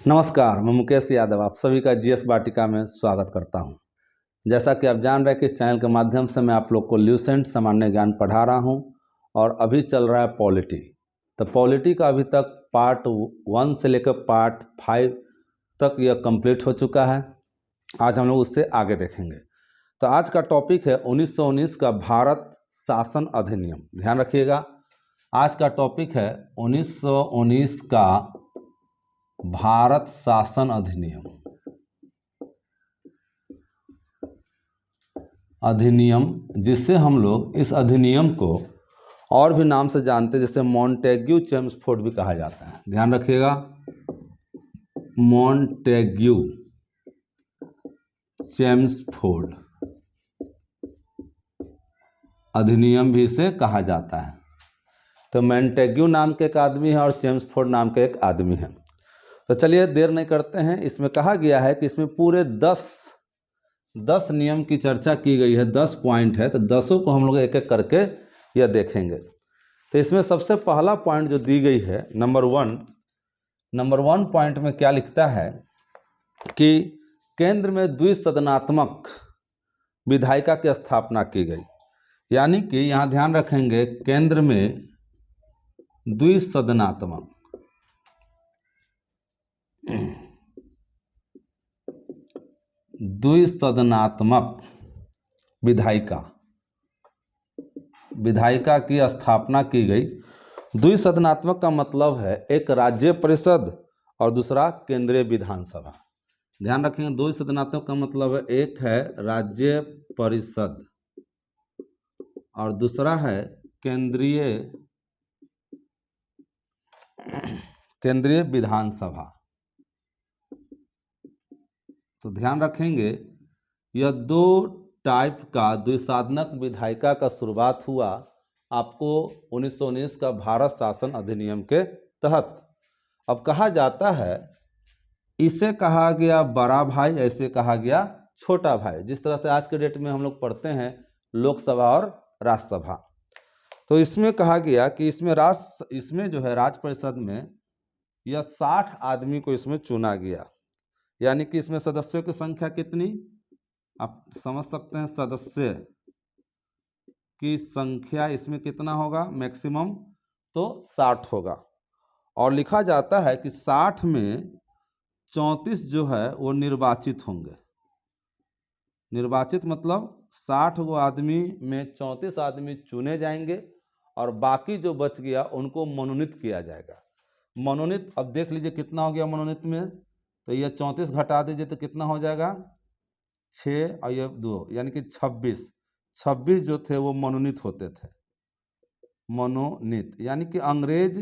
नमस्कार, मैं मुकेश यादव आप सभी का जीएस वाटिका में स्वागत करता हूं। जैसा कि आप जान रहे हैं कि इस चैनल के माध्यम से मैं आप लोग को ल्यूसेंट सामान्य ज्ञान पढ़ा रहा हूं और अभी चल रहा है पॉलिटी। तो पॉलिटी का अभी तक पार्ट 1 से लेकर पार्ट 5 तक यह कंप्लीट हो चुका है। आज हम लोग उससे आगे देखेंगे। तो आज का टॉपिक है 1919 का भारत शासन अधिनियम। ध्यान रखिएगा, आज का टॉपिक है 1919 का भारत शासन अधिनियम, जिससे हम लोग इस अधिनियम को और भी नाम से जानते हैं, जैसे मॉन्टेग्यू चेम्सफोर्ड भी कहा जाता है। ध्यान रखिएगा, मॉन्टेग्यू चेम्सफोर्ड अधिनियम भी इसे कहा जाता है। तो मॉन्टेग्यू नाम के एक आदमी है और चेम्सफोर्ड नाम के एक आदमी है। तो चलिए देर नहीं करते हैं। इसमें कहा गया है कि इसमें पूरे 10 नियम की चर्चा की गई है, 10 पॉइंट है। तो 10 को हम लोग एक एक करके यह देखेंगे। तो इसमें सबसे पहला पॉइंट जो दी गई है, नंबर 1 पॉइंट में क्या लिखता है कि केंद्र में द्विसदनात्मक विधायिका की स्थापना की गई। यानी कि यहाँ ध्यान रखेंगे, केंद्र में द्विसदनात्मक विधायिका की स्थापना की गई। द्विसदनात्मक का मतलब है एक राज्य परिषद और दूसरा केंद्रीय विधानसभा। ध्यान रखेंगे, द्विसदनात्मक का मतलब है एक है राज्य परिषद और दूसरा है केंद्रीय विधानसभा। तो ध्यान रखेंगे, यह 2 टाइप का द्विसदनात्मक विधायिका का शुरुआत हुआ आपको 1919 का भारत शासन अधिनियम के तहत। अब कहा जाता है, इसे कहा गया बड़ा भाई, ऐसे कहा गया छोटा भाई। जिस तरह से आज के डेट में हम लोग पढ़ते हैं लोकसभा और राज्यसभा, तो इसमें कहा गया कि इसमें जो है राज्य परिषद में यह 60 आदमी को इसमें चुना गया। यानी कि इसमें सदस्यों की संख्या कितनी आप समझ सकते हैं। सदस्य की संख्या इसमें कितना होगा, मैक्सिमम तो 60 होगा। और लिखा जाता है कि 60 में 34 जो है वो निर्वाचित होंगे। निर्वाचित मतलब 60 गो आदमी में 34 आदमी चुने जाएंगे और बाकी जो बच गया उनको मनोनीत किया जाएगा। मनोनीत, अब देख लीजिए कितना हो गया मनोनीत में। तो ये 34 घटा दीजिए तो कितना हो जाएगा, 6 और ये 2, यानी कि 26 जो थे वो मनोनीत होते थे। मनोनीत यानी कि अंग्रेज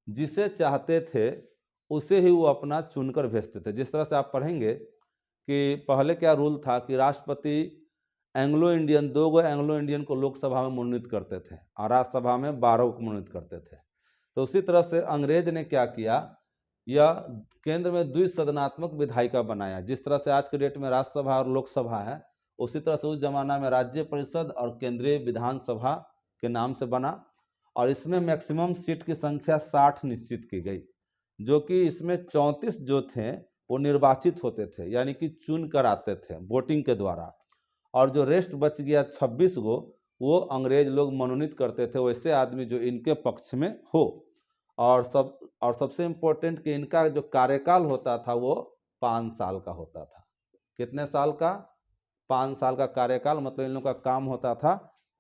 जिसे चाहते थे उसे ही वो अपना चुनकर भेजते थे। जिस तरह से आप पढ़ेंगे कि पहले क्या रूल था कि राष्ट्रपति एंग्लो इंडियन 2 गो एंग्लो इंडियन को लोकसभा में मनोनीत करते थे और राज्यसभा में 12 को मनोनीत करते थे। तो उसी तरह से अंग्रेज ने क्या किया, यह केंद्र में द्विसदनात्मक विधायिका बनाया। जिस तरह से आज के डेट में राज्यसभा और लोकसभा है, उसी तरह से उस जमाना में राज्य परिषद और केंद्रीय विधानसभा के नाम से बना। और इसमें मैक्सिमम सीट की संख्या 60 निश्चित की गई, जो कि इसमें 34 जो थे वो निर्वाचित होते थे, यानी कि चुन कर आते थे वोटिंग के द्वारा। और जो रेस्ट बच गया 26 गो, वो अंग्रेज लोग मनोनीत करते थे वैसे आदमी जो इनके पक्ष में हो। और सबसे इम्पोर्टेंट कि इनका जो कार्यकाल होता था वो 5 साल का होता था। कितने साल का, 5 साल का कार्यकाल, मतलब इन लोगों का काम होता था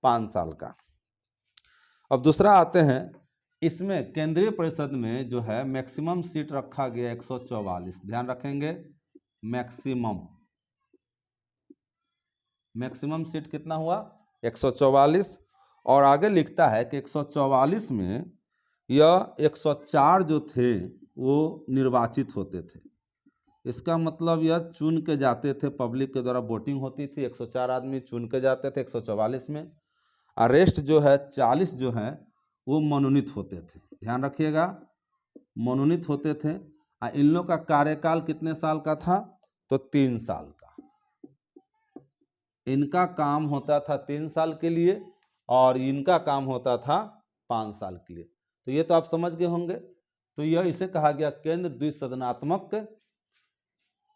5 साल का। अब दूसरा आते हैं, इसमें केंद्रीय परिषद में जो है मैक्सिमम सीट रखा गया 144। ध्यान रखेंगे, मैक्सिमम सीट कितना हुआ, 144। और आगे लिखता है कि 144 में यह 104 जो थे वो निर्वाचित होते थे। इसका मतलब यह चुन के जाते थे, पब्लिक के द्वारा वोटिंग होती थी। 104 आदमी चुन के जाते थे 144 में। और रेस्ट जो है 40 जो है वो मनोनीत होते थे। ध्यान रखिएगा, मनोनीत होते थे। और इन लोग का कार्यकाल कितने साल का था, तो 3 साल का। इनका काम होता था 3 साल के लिए और इनका काम होता था 5 साल के लिए। तो ये तो आप समझ गए होंगे। तो यह इसे कहा गया केंद्र द्विसदनात्मक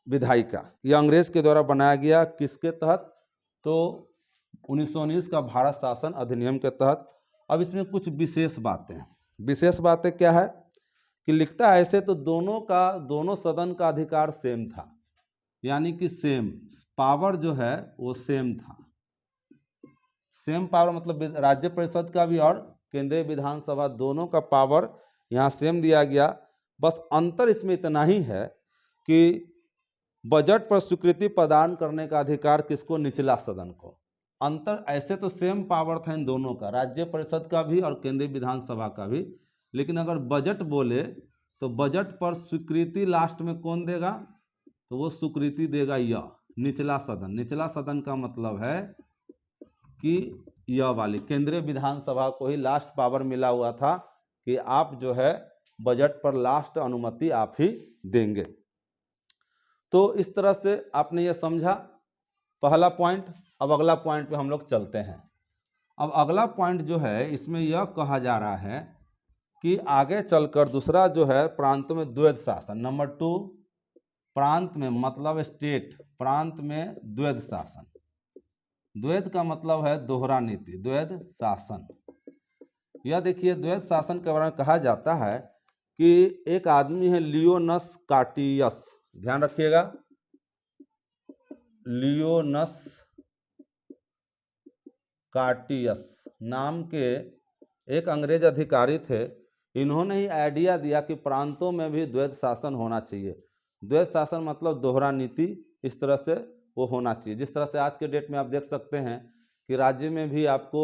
विधायिका, यह अंग्रेज के द्वारा बनाया गया किसके तहत? तो 1919 का भारत शासन अधिनियम के तहत। अब इसमें कुछ विशेष बातें क्या है कि लिखता है ऐसे तो दोनों सदन का अधिकार सेम था, यानी कि सेम पावर जो है वो सेम था। सेम पावर मतलब राज्य परिषद का भी और केंद्रीय विधानसभा दोनों का पावर यहाँ सेम दिया गया। बस अंतर इसमें इतना ही है कि बजट पर स्वीकृति प्रदान करने का अधिकार किसको? निचला सदन को। अंतर ऐसे तो सेम पावर था इन दोनों का, राज्य परिषद का भी और केंद्रीय विधानसभा का भी, लेकिन अगर बजट बोले तो बजट पर स्वीकृति लास्ट में कौन देगा? तो वो स्वीकृति देगा यह निचला सदन। निचला सदन का मतलब है कि यह वाली केंद्रीय विधानसभा को ही लास्ट पावर मिला हुआ था कि आप जो है बजट पर लास्ट अनुमति आप ही देंगे। तो इस तरह से आपने ये समझा पहला पॉइंट। अब अगला पॉइंट पे हम लोग चलते हैं। अब अगला पॉइंट जो है इसमें यह कहा जा रहा है कि आगे चलकर दूसरा जो है प्रांतों में द्वैध शासन। नंबर 2, प्रांत में मतलब स्टेट, प्रांत में द्वैध शासन। द्वैध का मतलब है दोहरा नीति, द्वैध शासन। यह देखिए द्वैध शासन के बारे में कहा जाता है कि एक आदमी है लियोनस कार्टियस, ध्यान रखिएगा, लियोनस कार्टियस नाम के एक अंग्रेज अधिकारी थे। इन्होंने ही आइडिया दिया कि प्रांतों में भी द्वैध शासन होना चाहिए। द्वैध शासन मतलब दोहरा नीति, इस तरह से वो होना चाहिए। जिस तरह से आज के डेट में आप देख सकते हैं कि राज्य में भी आपको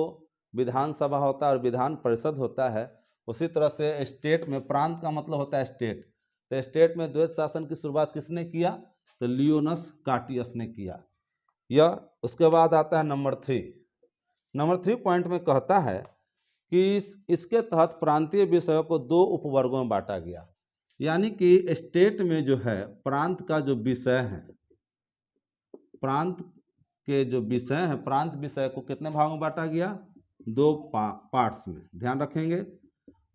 विधानसभा होता है और विधान परिषद होता है, उसी तरह से स्टेट में, प्रांत का मतलब होता है स्टेट, तो स्टेट में द्वैध शासन की शुरुआत किसने किया? तो लियोनस कार्टियस ने किया। यह उसके बाद आता है नंबर 3। नंबर 3 पॉइंट में कहता है कि इसके तहत प्रांतीय विषयों को 2 उपवर्गों में बांटा गया। यानी कि स्टेट में जो है प्रांत का जो विषय है, प्रांत के जो विषय है, प्रांत विषय को कितने भागों में बांटा गया? 2 पार्ट्स में। ध्यान रखेंगे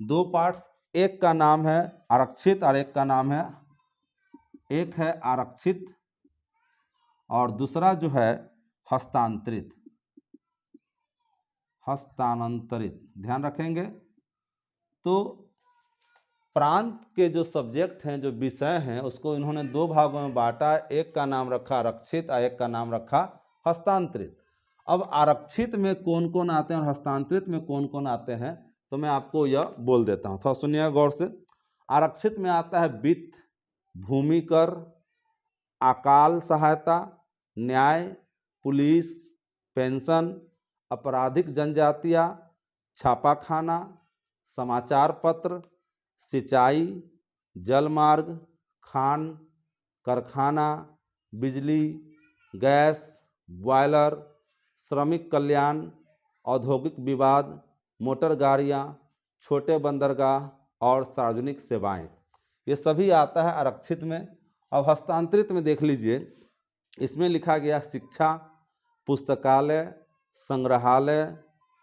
2 पार्ट्स, एक का नाम है आरक्षित और एक का नाम है, एक है आरक्षित और दूसरा जो है हस्तांतरित। हस्तांतरित, ध्यान रखेंगे। तो प्रांत के जो सब्जेक्ट हैं, जो विषय हैं, उसको इन्होंने 2 भागों में बांटा। एक का नाम रखा आरक्षित और एक का नाम रखा हस्तांतरित। अब आरक्षित में कौन कौन आते हैं और हस्तांतरित में कौन कौन आते हैं, तो मैं आपको यह बोल देता हूँ, थोड़ा सुनिएगा गौर से। आरक्षित में आता है वित्त, भूमि कर, अकाल सहायता, न्याय, पुलिस, पेंशन, आपराधिक जनजातियाँ, छापाखाना, समाचार पत्र, सिंचाई, जलमार्ग, खान, कारखाना, बिजली, गैस, बॉयलर, श्रमिक कल्याण, औद्योगिक विवाद, मोटर गाड़ियाँ, छोटे बंदरगाह और सार्वजनिक सेवाएं, ये सभी आता है आरक्षित में। अब हस्तांतरित में देख लीजिए, इसमें लिखा गया शिक्षा, पुस्तकालय, संग्रहालय,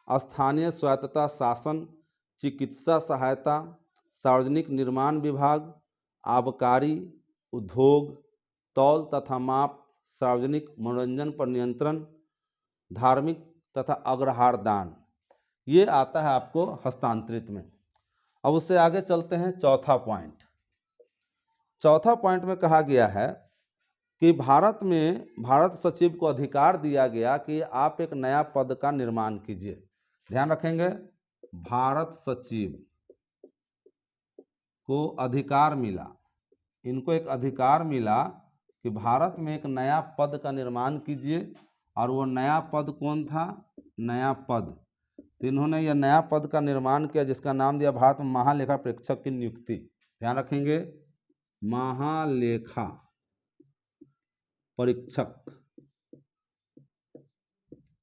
स्थानीय स्वायत्तता शासन, चिकित्सा सहायता, सार्वजनिक निर्माण विभाग, आबकारी, उद्योग, तौल तथा माप, सार्वजनिक मनोरंजन पर नियंत्रण, धार्मिक तथा अग्रहार दान, ये आता है आपको हस्तांतरित में। अब उससे आगे चलते हैं चौथा पॉइंट। चौथा पॉइंट में कहा गया है कि भारत में भारत सचिव को अधिकार दिया गया कि आप एक नया पद का निर्माण कीजिए। ध्यान रखेंगे, भारत सचिव को अधिकार मिला, इनको एक अधिकार मिला कि भारत में एक नया पद का निर्माण कीजिए। और वो नया पद कौन था? नया पद, तो इन्होंने यह नया पद का निर्माण किया जिसका नाम दिया भारत में महालेखा परीक्षक की नियुक्ति। ध्यान रखेंगे, महालेखा परीक्षक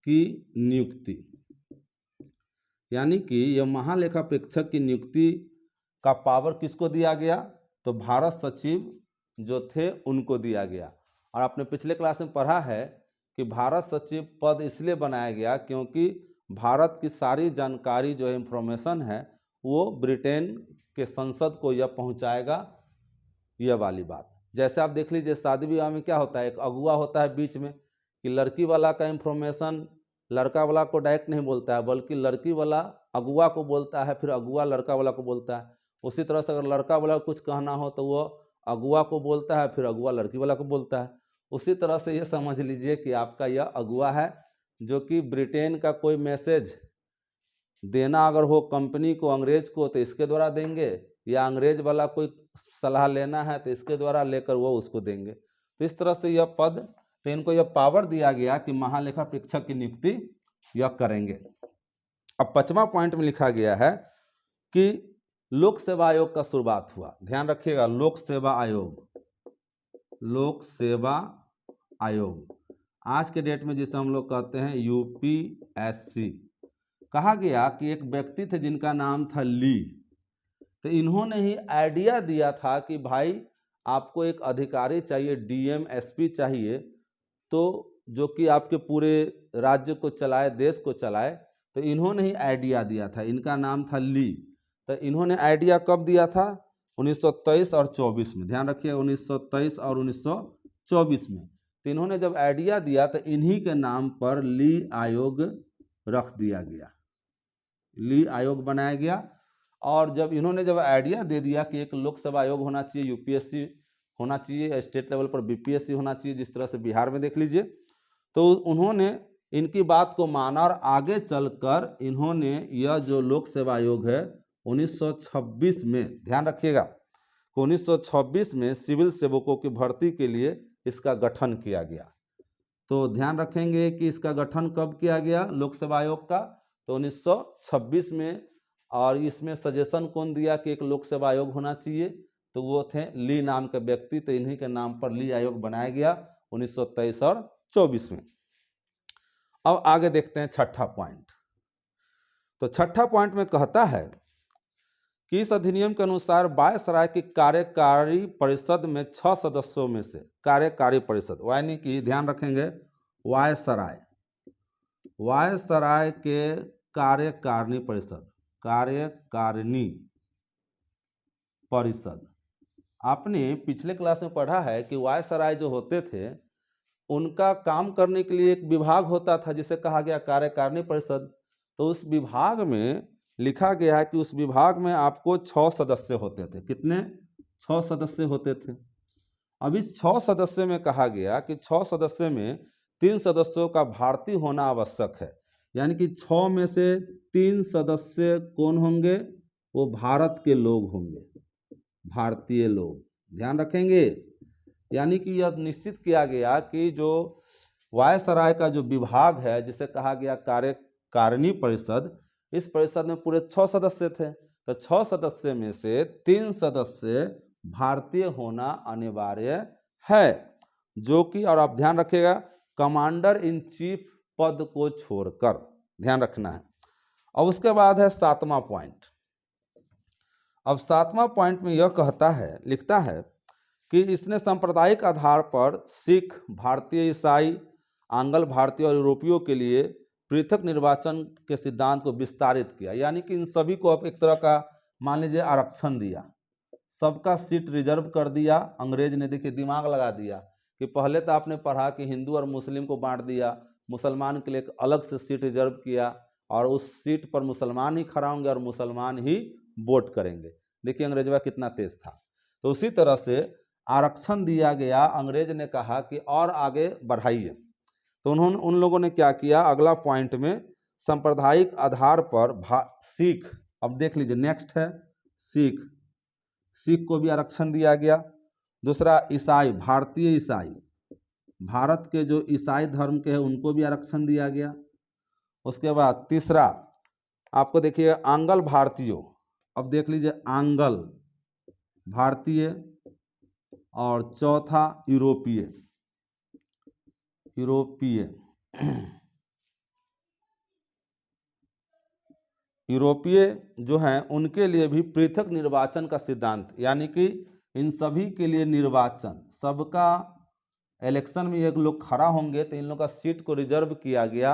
की नियुक्ति, यानी कि यह महालेखा परीक्षक की नियुक्ति का पावर किसको दिया गया? तो भारत सचिव जो थे उनको दिया गया। और आपने पिछले क्लास में पढ़ा है कि भारत सचिव पद इसलिए बनाया गया क्योंकि भारत की सारी जानकारी जो इंफॉर्मेशन है वो ब्रिटेन के संसद को यह पहुंचाएगा, यह वाली बात। जैसे आप देख लीजिए शादी विवाह में क्या होता है, एक अगुआ होता है बीच में, कि लड़की वाला का इंफॉर्मेशन लड़का वाला को डायरेक्ट नहीं बोलता है, बल्कि लड़की वाला अगुआ को बोलता है, फिर अगुआ लड़का वाला को बोलता है। उसी तरह से अगर लड़का वाला को कुछ कहना हो तो वो अगुआ को बोलता है, फिर अगुआ लड़की वाला को बोलता है। उसी तरह से ये समझ लीजिए कि आपका यह अगुआ है, जो कि ब्रिटेन का कोई मैसेज देना अगर हो कंपनी को, अंग्रेज को, तो इसके द्वारा देंगे, या अंग्रेज वाला कोई सलाह लेना है तो इसके द्वारा लेकर वो उसको देंगे। तो इस तरह से यह पद, तो इनको यह पावर दिया गया कि महालेखा परीक्षक की नियुक्ति यह करेंगे। अब 5वां पॉइंट में लिखा गया है कि लोक सेवा आयोग का शुरुआत हुआ। ध्यान रखिएगा, लोक सेवा आयोग, लोक सेवा आयोग आज के डेट में जिसे हम लोग कहते हैं यूपीएससी। कहा गया कि एक व्यक्ति थे जिनका नाम था ली, तो इन्होंने ही आइडिया दिया था कि भाई आपको एक अधिकारी चाहिए, डीएम एसपी चाहिए, तो जो कि आपके पूरे राज्य को चलाए, देश को चलाए। तो इन्होंने ही आइडिया दिया था, इनका नाम था ली। तो इन्होंने आइडिया कब दिया था? 1923 और 24 में। ध्यान रखिए, 1923 और 1924 में। तो इन्होंने जब आइडिया दिया तो इन्हीं के नाम पर ली आयोग रख दिया गया, ली आयोग बनाया गया। और जब इन्होंने जब आइडिया दे दिया कि एक लोक सेवा आयोग होना चाहिए, यूपीएससी होना चाहिए, स्टेट लेवल पर बीपीएससी होना चाहिए, जिस तरह से बिहार में देख लीजिए, तो उन्होंने इनकी बात को माना और आगे चलकर इन्होंने यह जो लोक सेवा आयोग है 1926 में, ध्यान रखिएगा, 1926 में सिविल सेवकों की भर्ती के लिए इसका गठन किया गया। तो ध्यान रखेंगे कि इसका गठन कब किया गया लोक सेवा आयोग का? तो 1926 में। और इसमें सजेशन कौन दिया कि एक लोक सेवा आयोग होना चाहिए? तो वो थे ली नाम के व्यक्ति। तो इन्हीं के नाम पर ली आयोग बनाया गया 1923 और 24 में। अब आगे देखते हैं 6ठा पॉइंट। तो 6ठा पॉइंट में कहता है कि इस अधिनियम के अनुसार वायसराय की कार्यकारी परिषद में 6 सदस्यों में से, कार्यकारी परिषद यानी कि ध्यान रखेंगे वायसराय, वायसराय के कार्यकारिणी परिषद, कार्यकारिणी परिषद। आपने पिछले क्लास में पढ़ा है कि वायसराय जो होते थे उनका काम करने के लिए एक विभाग होता था जिसे कहा गया कार्यकारिणी परिषद। तो उस विभाग में लिखा गया है कि उस विभाग में आपको 6 सदस्य होते थे। कितने? 6 सदस्य होते थे। अब इस 6 सदस्य में कहा गया कि 6 सदस्य में 3 सदस्यों का भारतीय होना आवश्यक है, यानी कि 6 में से 3 सदस्य कौन होंगे? वो भारत के लोग होंगे, भारतीय लोग। ध्यान रखेंगे, यानी कि यह निश्चित किया गया कि जो वायसराय का जो विभाग है जिसे कहा गया कार्यकारिणी परिषद, इस परिषद में पूरे 6 सदस्य थे। तो 6 सदस्य में से 3 सदस्य भारतीय होना अनिवार्य है, जो कि, और आप ध्यान रखिएगा, कमांडर इन चीफ पद को छोड़कर, ध्यान रखना है। और उसके बाद है 7वां पॉइंट। अब 7वां पॉइंट में यह कहता है, लिखता है कि इसने सांप्रदायिक आधार पर सिख, भारतीय, ईसाई, आंग्ल भारतीय और यूरोपियों के लिए पृथक निर्वाचन के सिद्धांत को विस्तारित किया। यानी कि इन सभी को अब एक तरह का मान लीजिए आरक्षण दिया, सबका सीट रिजर्व कर दिया। अंग्रेज ने देखिए दिमाग लगा दिया कि पहले तो आपने पढ़ा कि हिंदू और मुस्लिम को बांट दिया, मुसलमान के लिए एक अलग से सीट रिजर्व किया, और उस सीट पर मुसलमान ही खड़ा होंगे और मुसलमान ही वोट करेंगे। देखिए अंग्रेजवा कितना तेज था। तो उसी तरह से आरक्षण दिया गया। अंग्रेज ने कहा कि और आगे बढ़ाइए। तो उन्होंने, उन लोगों ने क्या किया? अगला पॉइंट में सांप्रदायिक आधार पर सिख, अब देख लीजिए नेक्स्ट है सिख, सिख को भी आरक्षण दिया गया। दूसरा ईसाई, भारतीय ईसाई, भारत के जो ईसाई धर्म के हैं उनको भी आरक्षण दिया गया। उसके बाद तीसरा आपको देखिए आंग्ल भारतीयों, अब देख लीजिए आंग्ल भारतीय, और चौथा यूरोपीय, यूरोपीय जो हैं उनके लिए भी पृथक निर्वाचन का सिद्धांत, यानी कि इन सभी के लिए निर्वाचन, सबका इलेक्शन में एक लोग खड़ा होंगे तो इन लोग का सीट को रिजर्व किया गया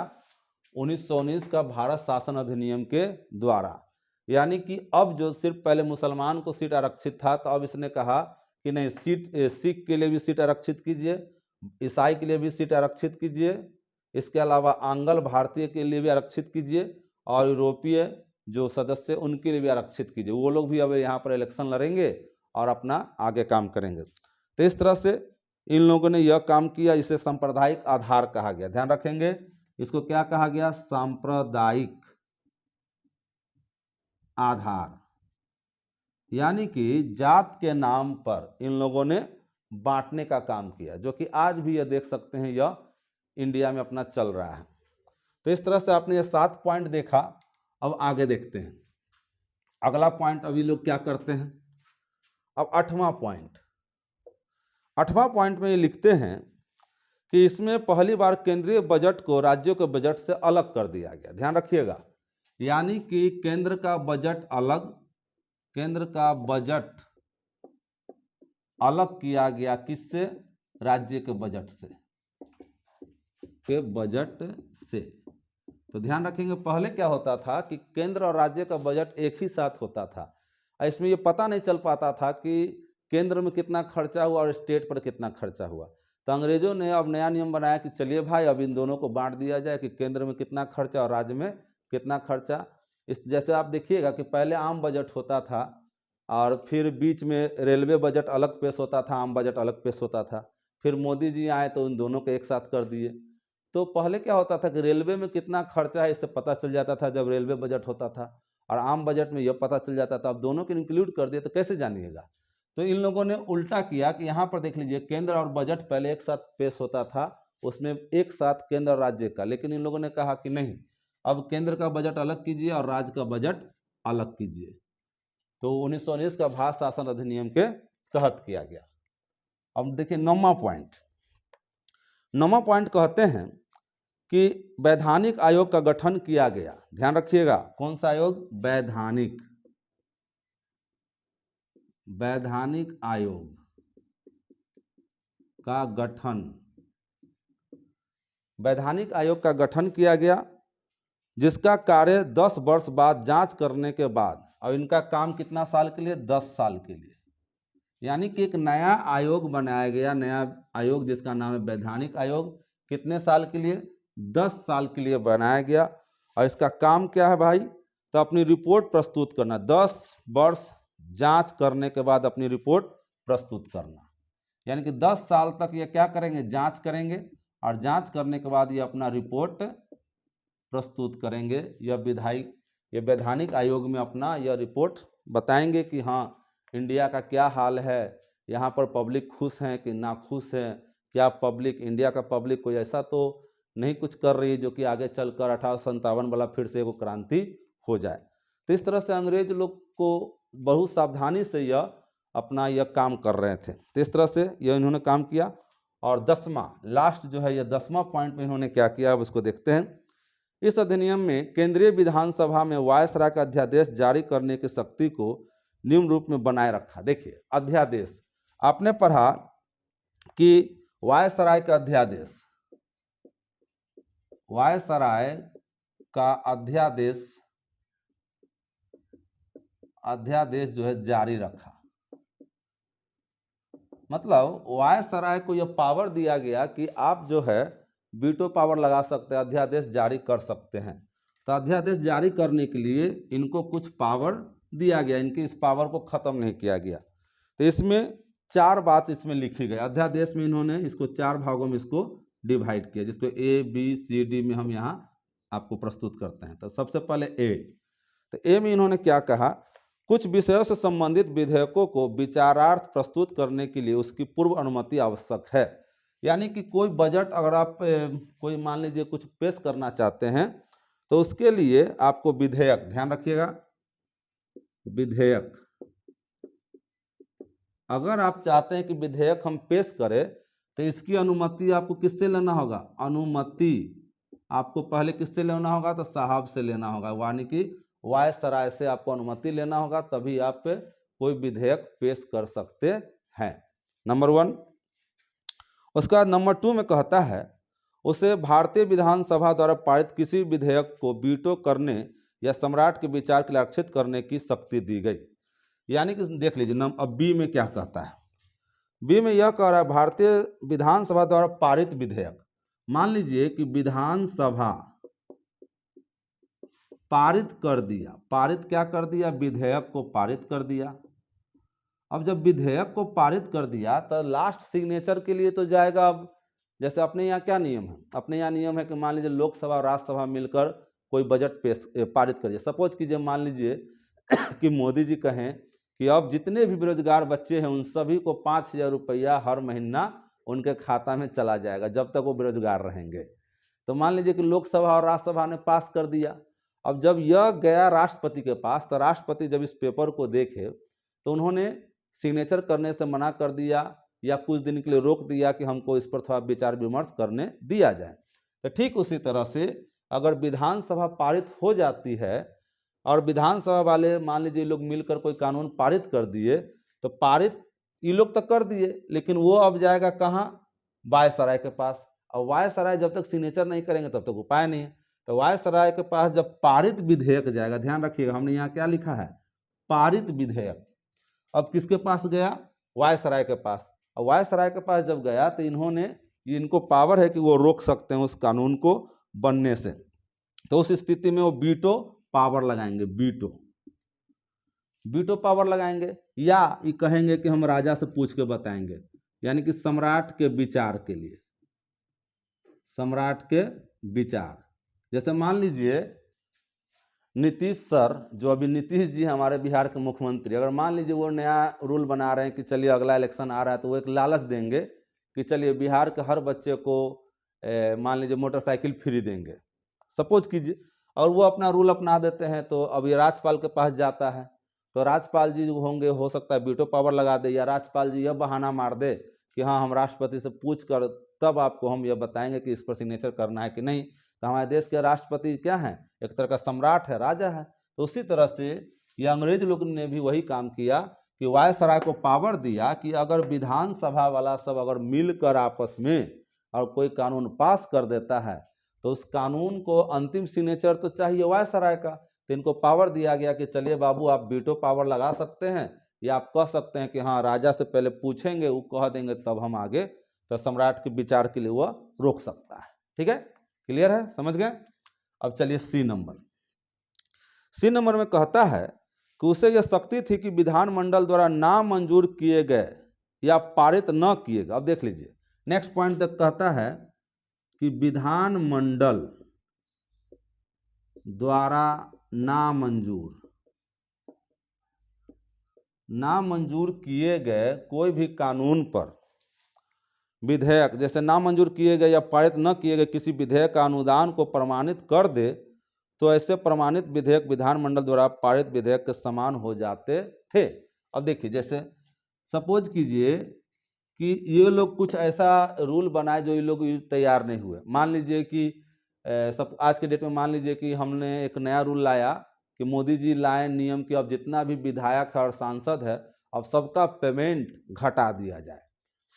1919 का भारत शासन अधिनियम के द्वारा। यानी कि अब जो सिर्फ पहले मुसलमान को सीट आरक्षित था, तो अब इसने कहा कि नहीं सिख के लिए भी सीट आरक्षित कीजिए, ईसाई के लिए भी सीट आरक्षित कीजिए, इसके अलावा आंग्ल भारतीय के लिए भी आरक्षित कीजिए, और यूरोपीय जो सदस्य उनके लिए भी आरक्षित कीजिए। वो लोग भी अब यहाँ पर इलेक्शन लड़ेंगे और अपना आगे काम करेंगे। तो इस तरह से इन लोगों ने यह काम किया, इसे सांप्रदायिक आधार कहा गया। ध्यान रखेंगे, इसको क्या कहा गया? सांप्रदायिक आधार, यानी कि जात के नाम पर इन लोगों ने बांटने का काम किया, जो कि आज भी यह देख सकते हैं यह इंडिया में अपना चल रहा है। तो इस तरह से आपने ये 7 पॉइंट देखा। अब आगे देखते हैं अगला पॉइंट अभी लोग क्या करते हैं। अब 8वां पॉइंट, 8वां पॉइंट में ये लिखते हैं कि इसमें पहली बार केंद्रीय बजट को राज्यों के बजट से अलग कर दिया गया। ध्यान रखिएगा, यानी कि केंद्र का बजट अलग, केंद्र का बजट अलग किया गया। किससे? राज्य के बजट से, के बजट से। तो ध्यान रखेंगे, पहले क्या होता था कि केंद्र और राज्य का बजट एक ही साथ होता था। इसमें ये पता नहीं चल पाता था कि केंद्र में कितना खर्चा हुआ और स्टेट पर कितना खर्चा हुआ। तो अंग्रेजों ने अब नया नियम बनाया कि चलिए भाई, अब इन दोनों को बांट दिया जाए कि केंद्र में कितना खर्चा और राज्य में कितना खर्चा। इस जैसे आप देखिएगा कि पहले आम बजट होता था और फिर बीच में रेलवे बजट अलग पेश होता था, आम बजट अलग पेश होता था। फिर मोदी जी आए तो उन दोनों को एक साथ कर दिए। तो पहले क्या होता था कि रेलवे में कितना खर्चा है इससे पता चल जाता था जब रेलवे बजट होता था, और आम बजट में यह पता चल जाता था। अब दोनों को इंक्लूड कर दिए तो कैसे जानिएगा। तो इन लोगों ने उल्टा किया कि यहाँ पर देख लीजिए, केंद्र और बजट पहले एक साथ पेश होता था, उसमें एक साथ केंद्र और राज्य का। लेकिन इन लोगों ने कहा कि नहीं, अब केंद्र का बजट अलग कीजिए और राज्य का बजट अलग कीजिए। तो 1919 का भारत शासन अधिनियम के तहत किया गया। अब देखिए 9वां पॉइंट, 9वां पॉइंट कहते हैं कि वैधानिक आयोग का गठन किया गया। ध्यान रखिएगा, कौन सा आयोग? वैधानिक आयोग का गठन, वैधानिक आयोग का गठन किया गया, जिसका कार्य 10 वर्ष बाद जांच करने के बाद, और इनका काम कितना साल के लिए? 10 साल के लिए। यानी कि एक नया आयोग बनाया गया, नया आयोग जिसका नाम है वैधानिक आयोग। कितने साल के लिए? 10 साल के लिए बनाया गया। और इसका काम क्या है भाई? तो अपनी रिपोर्ट प्रस्तुत करना, 10 वर्ष जांच करने के बाद अपनी रिपोर्ट प्रस्तुत करना। यानी कि 10 साल तक ये क्या करेंगे? जांच करेंगे, और जांच करने के बाद ये अपना रिपोर्ट प्रस्तुत करेंगे। यह वैधानिक आयोग में अपना यह रिपोर्ट बताएंगे कि हाँ, इंडिया का क्या हाल है, यहाँ पर पब्लिक खुश हैं कि ना खुश है, क्या पब्लिक, इंडिया का पब्लिक कोई ऐसा तो नहीं कुछ कर रही है जो कि आगे चलकर 1857 वाला फिर से एक क्रांति हो जाए। तो इस तरह से अंग्रेज लोग को बहुत सावधानी से यह अपना यह काम कर रहे थे। तो इस तरह से यह इन्होंने काम किया। और 10वां लास्ट जो है, यह 10वां पॉइंट में इन्होंने क्या किया, अब उसको देखते हैं। इस अधिनियम में केंद्रीय विधानसभा में वायसराय का अध्यादेश जारी करने की शक्ति को निम्न रूप में बनाए रखा। देखिए, अध्यादेश आपने पढ़ा कि वायसराय का अध्यादेश, वायसराय का अध्यादेश जो है जारी रखा। मतलब वायसराय को यह पावर दिया गया कि आप जो है वीटो पावर लगा सकते हैं, अध्यादेश जारी कर सकते हैं। तो अध्यादेश जारी करने के लिए इनको कुछ पावर दिया गया, इनकी इस पावर को खत्म नहीं किया गया। तो इसमें 4 बात इसमें लिखी गई अध्यादेश में। इन्होंने इसको 4 भागों में इसको डिवाइड किया, जिसको ABCD में हम यहाँ आपको प्रस्तुत करते हैं। तो सबसे पहले ए, तो ए में इन्होंने क्या कहा, कुछ विषयों से संबंधित विधेयकों को विचारार्थ प्रस्तुत करने के लिए उसकी पूर्व अनुमति आवश्यक है। यानी कि कोई बजट अगर आप कोई मान लीजिए कुछ पेश करना चाहते हैं तो उसके लिए आपको विधेयक, ध्यान रखिएगा, विधेयक, अगर आप चाहते हैं कि विधेयक हम पेश करें तो इसकी अनुमति आपको किससे लेना होगा? अनुमति आपको पहले किससे लेना होगा? तो साहब से लेना होगा, यानी कि वायसराय से आपको अनुमति लेना होगा, तभी आप कोई विधेयक पेश कर सकते हैं। नंबर 1। उसके बाद नंबर 2 में कहता है उसे भारतीय विधानसभा द्वारा पारित किसी विधेयक को वीटो करने या सम्राट के विचार के लिए आरक्षित करने की शक्ति दी गई। यानी कि देख लीजिए अब बी में क्या कहता है, बी में यह कह रहा है भारतीय विधानसभा द्वारा पारित विधेयक। मान लीजिए कि विधानसभा पारित कर दिया, पारित क्या कर दिया, विधेयक को पारित कर दिया। अब जब विधेयक को पारित कर दिया तो लास्ट सिग्नेचर के लिए तो जाएगा। अब जैसे अपने यहाँ क्या नियम है, अपने यहाँ नियम है कि मान लीजिए लोकसभा और राज्यसभा मिलकर कोई बजट पेश पारित कर दिया। सपोज कीजिए, मान लीजिए कि मोदी जी कहें कि अब जितने भी बेरोजगार बच्चे हैं उन सभी को 5,000 रुपया हर महीना उनके खाता में चला जाएगा जब तक वो बेरोजगार रहेंगे। तो मान लीजिए कि लोकसभा और राज्यसभा ने पास कर दिया। अब जब यह गया राष्ट्रपति के पास तो राष्ट्रपति जब इस पेपर को देखे तो उन्होंने सिग्नेचर करने से मना कर दिया या कुछ दिन के लिए रोक दिया कि हमको इस पर थोड़ा विचार विमर्श करने दिया जाए। तो ठीक उसी तरह से अगर विधानसभा पारित हो जाती है और विधानसभा वाले मान लीजिए लोग मिलकर कोई कानून पारित कर दिए, तो पारित ये लोग तो कर दिए लेकिन वो अब जाएगा कहाँ, वायसराय के पास। और वायसराय जब तक सिग्नेचर नहीं करेंगे तब तक उपाय नहीं है। तो वायसराय के पास जब पारित विधेयक जाएगा, ध्यान रखिएगा हमने यहाँ क्या लिखा है, पारित विधेयक। अब किसके पास गया, वायसराय के पास। और वायसराय के पास जब गया तो इनको पावर है कि वो रोक सकते हैं उस कानून को बनने से। तो उस स्थिति में वो वीटो पावर लगाएंगे, वीटो पावर लगाएंगे, या ये कहेंगे कि हम राजा से पूछ के बताएंगे, यानी कि सम्राट के विचार के लिए, सम्राट के विचार। जैसे मान लीजिए नीतीश सर, जो अभी नीतीश जी हमारे बिहार के मुख्यमंत्री, अगर मान लीजिए वो नया रूल बना रहे हैं कि चलिए अगला इलेक्शन आ रहा है तो वो एक लालच देंगे कि चलिए बिहार के हर बच्चे को मान लीजिए मोटरसाइकिल फ्री देंगे, सपोज कीजिए, और वो अपना रूल अपना देते हैं। तो अब ये राज्यपाल के पास जाता है तो राज्यपाल जी जो होंगे हो सकता है वीटो पावर लगा दे, या राज्यपाल जी यह बहाना मार दे कि हाँ हम राष्ट्रपति से पूछ कर तब आपको हम यह बताएंगे कि इस पर सिग्नेचर करना है कि नहीं। तो हमारे देश के राष्ट्रपति क्या है, एक तरह का सम्राट है, राजा है। तो उसी तरह से ये अंग्रेज लोग ने भी वही काम किया कि वायसराय को पावर दिया कि अगर विधानसभा वाला सब अगर मिलकर आपस में और कोई कानून पास कर देता है तो उस कानून को अंतिम सिग्नेचर तो चाहिए वायसराय का। तो इनको पावर दिया गया कि चलिए बाबू आप वीटो पावर लगा सकते हैं, या आप कह सकते हैं कि हाँ राजा से पहले पूछेंगे, वो कह देंगे तब हम आगे, तो सम्राट के विचार के लिए वह रोक सकता है। ठीक है, क्लियर है, समझ गए। अब चलिए सी नंबर में कहता है कि उसे यह शक्ति थी कि विधानमंडल द्वारा नामंजूर किए गए या पारित न किए गए। अब देख लीजिए नेक्स्ट पॉइंट तक कहता है कि विधानमंडल द्वारा नामंजूर किए गए कोई भी कानून पर विधेयक, जैसे नामंजूर किए गए या पारित न किए गए किसी विधेयक का अनुदान को प्रमाणित कर दे तो ऐसे प्रमाणित विधेयक विधानमंडल द्वारा पारित विधेयक के समान हो जाते थे। अब देखिए जैसे सपोज कीजिए कि ये लोग कुछ ऐसा रूल बनाए जो ये लोग तैयार नहीं हुए। मान लीजिए कि सब आज के डेट में मान लीजिए कि हमने एक नया रूल लाया कि मोदी जी लाए नियम कि अब जितना भी विधायक है और सांसद है अब सबका पेमेंट घटा दिया जाए,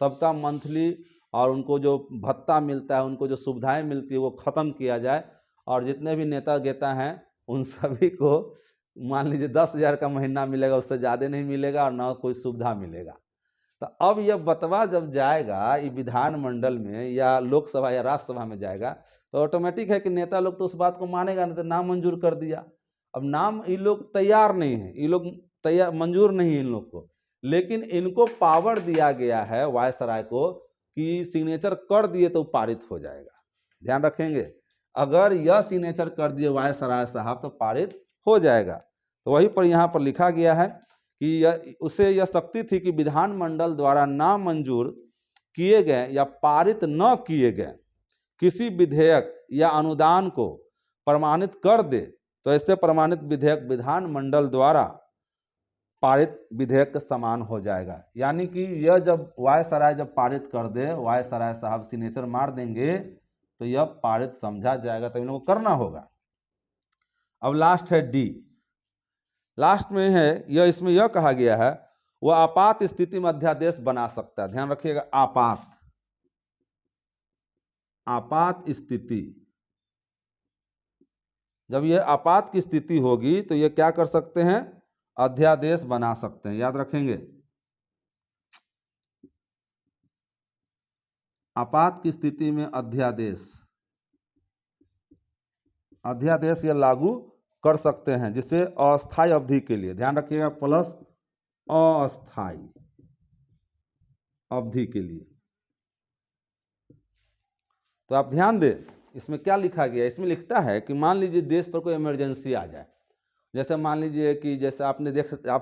सबका मंथली और उनको जो भत्ता मिलता है, उनको जो सुविधाएं मिलती है वो ख़त्म किया जाए, और जितने भी नेता गेता हैं उन सभी को मान लीजिए 10,000 का महीना मिलेगा, उससे ज़्यादा नहीं मिलेगा और ना कोई सुविधा मिलेगा। तो अब यह बतवा जब जाएगा ये विधानमंडल में या लोकसभा या राज्यसभा में जाएगा तो ऑटोमेटिक है कि नेता लोग तो उस बात को मानेगा नहीं, तो नाम मंजूर कर दिया। अब नाम ये लोग तैयार नहीं है, ये लोग तैयार मंजूर नहीं है इन लोग को, लेकिन इनको पावर दिया गया है वायसराय को कि सिग्नेचर कर दिए तो पारित हो जाएगा। ध्यान रखेंगे, अगर यह सिग्नेचर कर दिए वायसराय साहब तो पारित हो जाएगा। तो वहीं पर यहाँ पर लिखा गया है कि उसे यह शक्ति थी कि विधानमंडल द्वारा नामंजूर किए गए या पारित न किए गए किसी विधेयक या अनुदान को प्रमाणित कर दे तो ऐसे प्रमाणित विधेयक विधानमंडल द्वारा पारित विधेयक के समान हो जाएगा। यानी कि यह जब वायसराय जब पारित कर दे, वायसराय साहब सिग्नेचर मार देंगे तो यह पारित समझा जाएगा, तो इन लोगों को करना होगा। अब लास्ट है डी, लास्ट में है यह, इसमें यह कहा गया है वह आपात स्थिति में अध्यादेश बना सकता है। ध्यान रखिएगा, आपात स्थिति, जब यह आपात की स्थिति होगी तो यह क्या कर सकते हैं, अध्यादेश बना सकते हैं। याद रखेंगे, आपात की स्थिति में अध्यादेश ये लागू कर सकते हैं, जिसे अस्थायी अवधि के लिए, ध्यान रखिएगा, प्लस अस्थायी अवधि के लिए। तो आप ध्यान दें, इसमें क्या लिखा गया, इसमें लिखता है कि मान लीजिए देश पर कोई इमरजेंसी आ जाए, जैसे मान लीजिए कि जैसे आप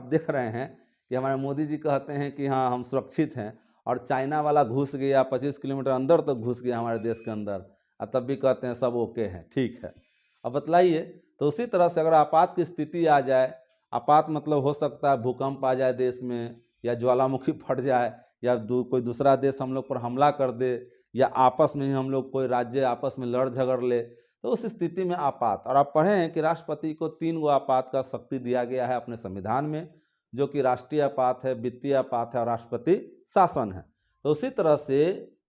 देख रहे हैं कि हमारे मोदी जी कहते हैं कि हाँ हम सुरक्षित हैं, और चाइना वाला घुस गया 25 किलोमीटर अंदर तक घुस गया हमारे देश के अंदर, और तब भी कहते हैं सब ओके है, ठीक है। अब बतलाइए, तो उसी तरह से अगर आपात की स्थिति आ जाए, आपात मतलब हो सकता है भूकंप आ जाए देश में, या ज्वालामुखी फट जाए, या कोई दूसरा देश हम लोग पर हमला कर दे, या आपस में ही हम लोग कोई राज्य आपस में लड़ झगड़ ले, तो उस स्थिति में आपात। और आप पढ़े हैं कि राष्ट्रपति को 3 गो आपात का शक्ति दिया गया है अपने संविधान में, जो कि राष्ट्रीय आपात है, वित्तीय आपात है और राष्ट्रपति शासन है। तो उसी तरह से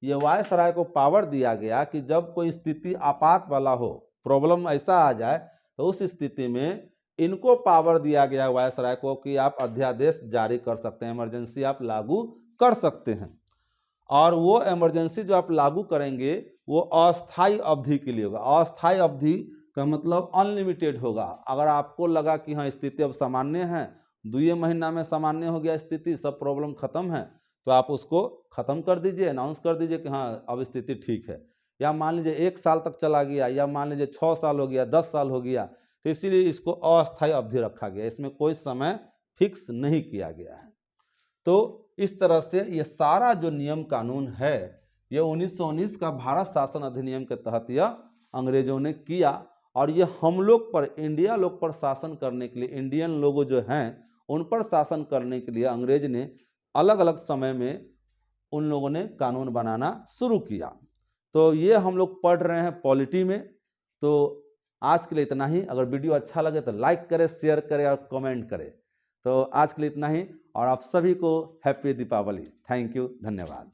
ये वायसराय को पावर दिया गया कि जब कोई स्थिति आपात वाला हो, प्रॉब्लम ऐसा आ जाए, तो उस स्थिति में इनको पावर दिया गया वायसराय को कि आप अध्यादेश जारी कर सकते हैं, इमरजेंसी आप लागू कर सकते हैं। और वो इमरजेंसी जो आप लागू करेंगे वो अस्थायी अवधि के लिए होगा। अस्थायी अवधि का मतलब अनलिमिटेड होगा। अगर आपको लगा कि हाँ स्थिति अब सामान्य है, 2 महीना में सामान्य हो गया स्थिति, सब प्रॉब्लम खत्म है, तो आप उसको खत्म कर दीजिए, अनाउंस कर दीजिए कि हाँ अब स्थिति ठीक है। या मान लीजिए 1 साल तक चला गया, या मान लीजिए 6 साल हो गया, 10 साल हो गया, तो इसीलिए इसको अस्थायी अवधि रखा गया, इसमें कोई समय फिक्स नहीं किया गया है। तो इस तरह से ये सारा जो नियम कानून है, ये 1919 का भारत शासन अधिनियम के तहत यह अंग्रेजों ने किया, और ये हम लोग पर, इंडिया लोग पर शासन करने के लिए, इंडियन लोग जो हैं उन पर शासन करने के लिए अंग्रेज ने अलग अलग समय में उन लोगों ने कानून बनाना शुरू किया। तो ये हम लोग पढ़ रहे हैं पॉलिटी में। तो आज के लिए इतना ही। अगर वीडियो अच्छा लगे तो लाइक करें, शेयर करें और कमेंट करें। तो आज के लिए इतना ही, और आप सभी को हैप्पी दीपावली। थैंक यू, धन्यवाद।